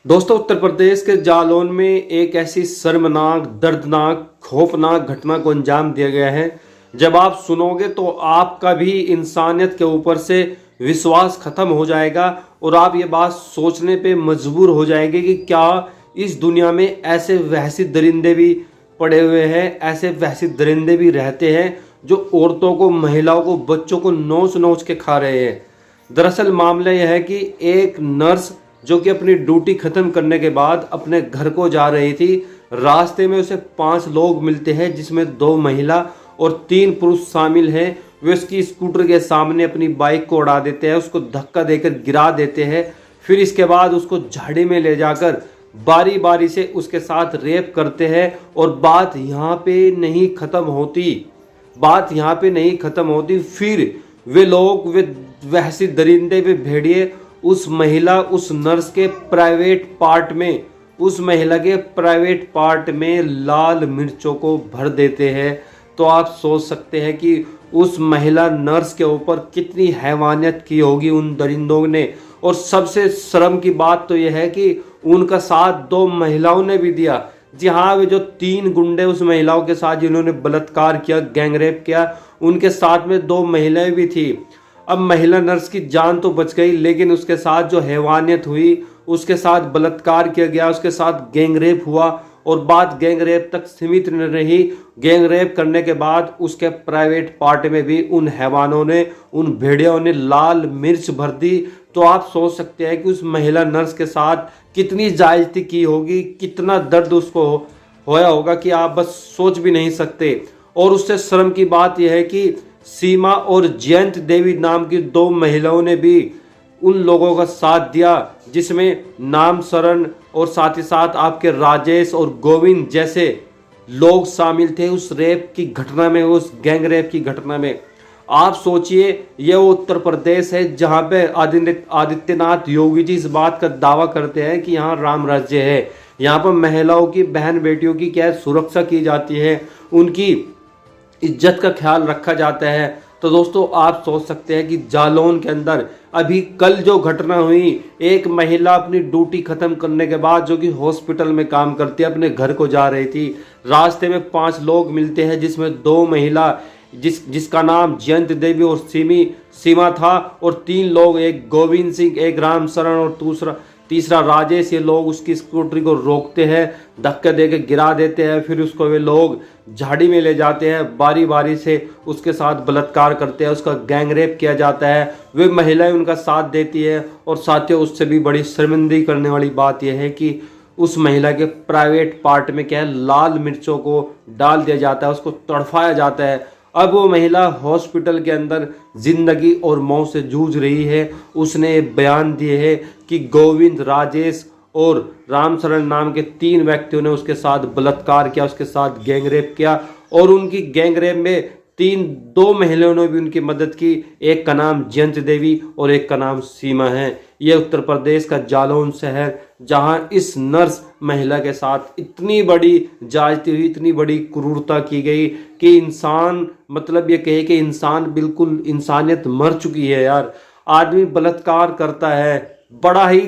दोस्तों, उत्तर प्रदेश के जालौन में एक ऐसी शर्मनाक, दर्दनाक, खौफनाक घटना को अंजाम दिया गया है। जब आप सुनोगे तो आपका भी इंसानियत के ऊपर से विश्वास खत्म हो जाएगा और आप ये बात सोचने पे मजबूर हो जाएंगे कि क्या इस दुनिया में ऐसे वहशी दरिंदे भी पड़े हुए हैं, ऐसे वहशी दरिंदे भी रहते हैं जो औरतों को, महिलाओं को, बच्चों को नोच नोच के खा रहे हैं। दरअसल मामला यह है कि एक नर्स जो कि अपनी ड्यूटी खत्म करने के बाद अपने घर को जा रही थी, रास्ते में उसे 5 लोग मिलते हैं जिसमें 2 महिला और 3 पुरुष शामिल हैं। वे उसकी स्कूटर के सामने अपनी बाइक को उड़ा देते हैं, उसको धक्का देकर गिरा देते हैं। फिर इसके बाद उसको झाड़ी में ले जाकर बारी बारी से उसके साथ रेप करते हैं। और बात यहाँ पे नहीं खत्म होती, बात यहाँ पे नहीं खत्म होती। फिर वे लोग, वे वहशी दरिंदे, वे भेड़िए उस महिला, उस नर्स के प्राइवेट पार्ट में, उस महिला के प्राइवेट पार्ट में लाल मिर्चों को भर देते हैं। तो आप सोच सकते हैं कि उस महिला नर्स के ऊपर कितनी हैवानियत की होगी उन दरिंदों ने। और सबसे शर्म की बात तो यह है कि उनका साथ 2 महिलाओं ने भी दिया। जी हाँ, वे जो 3 गुंडे उस महिलाओं के साथ जिन्होंने बलात्कार किया, गैंगरेप किया, उनके साथ में 2 महिलाएं भी थी। अब महिला नर्स की जान तो बच गई, लेकिन उसके साथ जो हैवानियत हुई, उसके साथ बलात्कार किया गया, उसके साथ गैंगरेप हुआ। और बात गैंगरेप तक सीमित न रही। गैंगरेप करने के बाद उसके प्राइवेट पार्ट में भी उन हैवानों ने, उन भेड़ियों ने लाल मिर्च भर दी। तो आप सोच सकते हैं कि उस महिला नर्स के साथ कितनी जायजती की होगी, कितना दर्द उसको होया होगा कि आप बस सोच भी नहीं सकते। और उससे शर्म की बात यह है कि सीमा और जयंत देवी नाम की 2 महिलाओं ने भी उन लोगों का साथ दिया, जिसमें नाम शरण और साथ ही साथ आपके राजेश और गोविंद जैसे लोग शामिल थे उस रेप की घटना में, उस गैंग रेप की घटना में। आप सोचिए, यह वो उत्तर प्रदेश है जहां पे आदित्यनाथ योगी जी इस बात का दावा करते हैं कि यहाँ राम राज्य है, यहाँ पर महिलाओं की, बहन बेटियों की क्या सुरक्षा की जाती है, उनकी इज्जत का ख्याल रखा जाता है। तो दोस्तों, आप सोच सकते हैं कि जालौन के अंदर अभी कल जो घटना हुई, एक महिला अपनी ड्यूटी खत्म करने के बाद, जो कि हॉस्पिटल में काम करती है, अपने घर को जा रही थी, रास्ते में 5 लोग मिलते हैं जिसमें 2 महिला, जिसका नाम जयंत देवी और सीमा था, और 3 लोग, एक गोविंद सिंह, एक राम शरण और तीसरा राजेश। ये लोग उसकी स्कूटरी को रोकते हैं, धक्के देके गिरा देते हैं। फिर उसको वे लोग झाड़ी में ले जाते हैं, बारी बारी से उसके साथ बलात्कार करते हैं, उसका गैंगरेप किया जाता है। वे महिलाएं उनका साथ देती है। और साथियों, उससे भी बड़ी शर्मिंदगी करने वाली बात यह है कि उस महिला के प्राइवेट पार्ट में क्या है, लाल मिर्चों को डाल दिया जाता है, उसको तड़फाया जाता है। अब वो महिला हॉस्पिटल के अंदर जिंदगी और मौत से जूझ रही है। उसने बयान दिए है कि गोविंद, राजेश और रामशरण नाम के 3 व्यक्तियों ने उसके साथ बलात्कार किया, उसके साथ गैंगरेप किया। और उनकी गैंगरेप में 2 महिलाओं ने भी उनकी मदद की। एक का नाम जयंत देवी और एक का नाम सीमा है। यह उत्तर प्रदेश का जालौन शहर, जहां इस नर्स महिला के साथ इतनी बड़ी जायजती हुई, इतनी बड़ी क्रूरता की गई कि इंसान, मतलब ये कहे कि इंसान, बिल्कुल इंसानियत मर चुकी है यार। आदमी बलात्कार करता है, बड़ा ही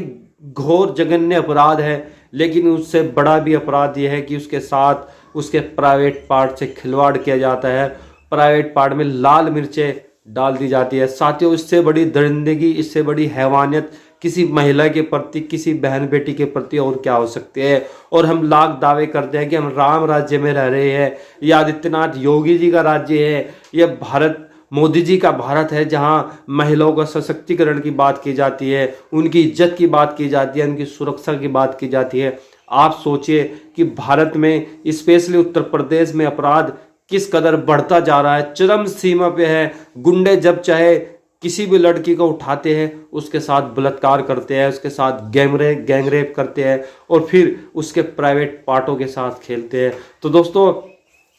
घोर जघन्य अपराध है, लेकिन उससे बड़ा भी अपराध यह है कि उसके साथ उसके प्राइवेट पार्ट से खिलवाड़ किया जाता है, प्राइवेट पार्ट में लाल मिर्चें डाल दी जाती है। साथियों, इससे बड़ी दरिंदगी, इससे बड़ी हैवानियत किसी महिला के प्रति, किसी बहन बेटी के प्रति और क्या हो सकते हैं। और हम लाख दावे करते हैं कि हम राम राज्य में रह रहे हैं, यह आदित्यनाथ योगी जी का राज्य है, यह भारत, मोदी जी का भारत है, जहां महिलाओं का सशक्तिकरण की बात की जाती है, उनकी इज्जत की बात की जाती है, उनकी सुरक्षा की बात की जाती है। आप सोचिए कि भारत में, स्पेशली उत्तर प्रदेश में, अपराध किस कदर बढ़ता जा रहा है, चरम सीमा पे है। गुंडे जब चाहे किसी भी लड़की को उठाते हैं, उसके साथ बलात्कार करते हैं, उसके साथ गैंगरेप करते हैं और फिर उसके प्राइवेट पार्टों के साथ खेलते हैं। तो दोस्तों,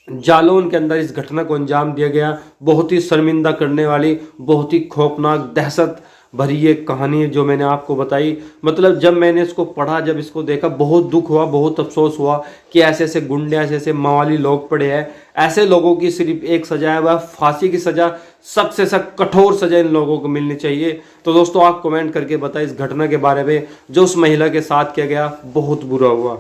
जालौन के अंदर इस घटना को अंजाम दिया गया, बहुत ही शर्मिंदा करने वाली, बहुत ही खौफनाक, दहशत भरी ये कहानी जो मैंने आपको बताई। मतलब जब मैंने इसको पढ़ा, जब इसको देखा, बहुत दुख हुआ, बहुत अफसोस हुआ कि ऐसे ऐसे गुंडे, ऐसे ऐसे मवाली लोग पड़े हैं। ऐसे लोगों की सिर्फ एक सजा है, वह फांसी की सजा, सख्त से सख्त कठोर सजा इन लोगों को मिलनी चाहिए। तो दोस्तों आप कमेंट करके बताएं इस घटना के बारे में जो उस महिला के साथ किया गया, बहुत बुरा हुआ।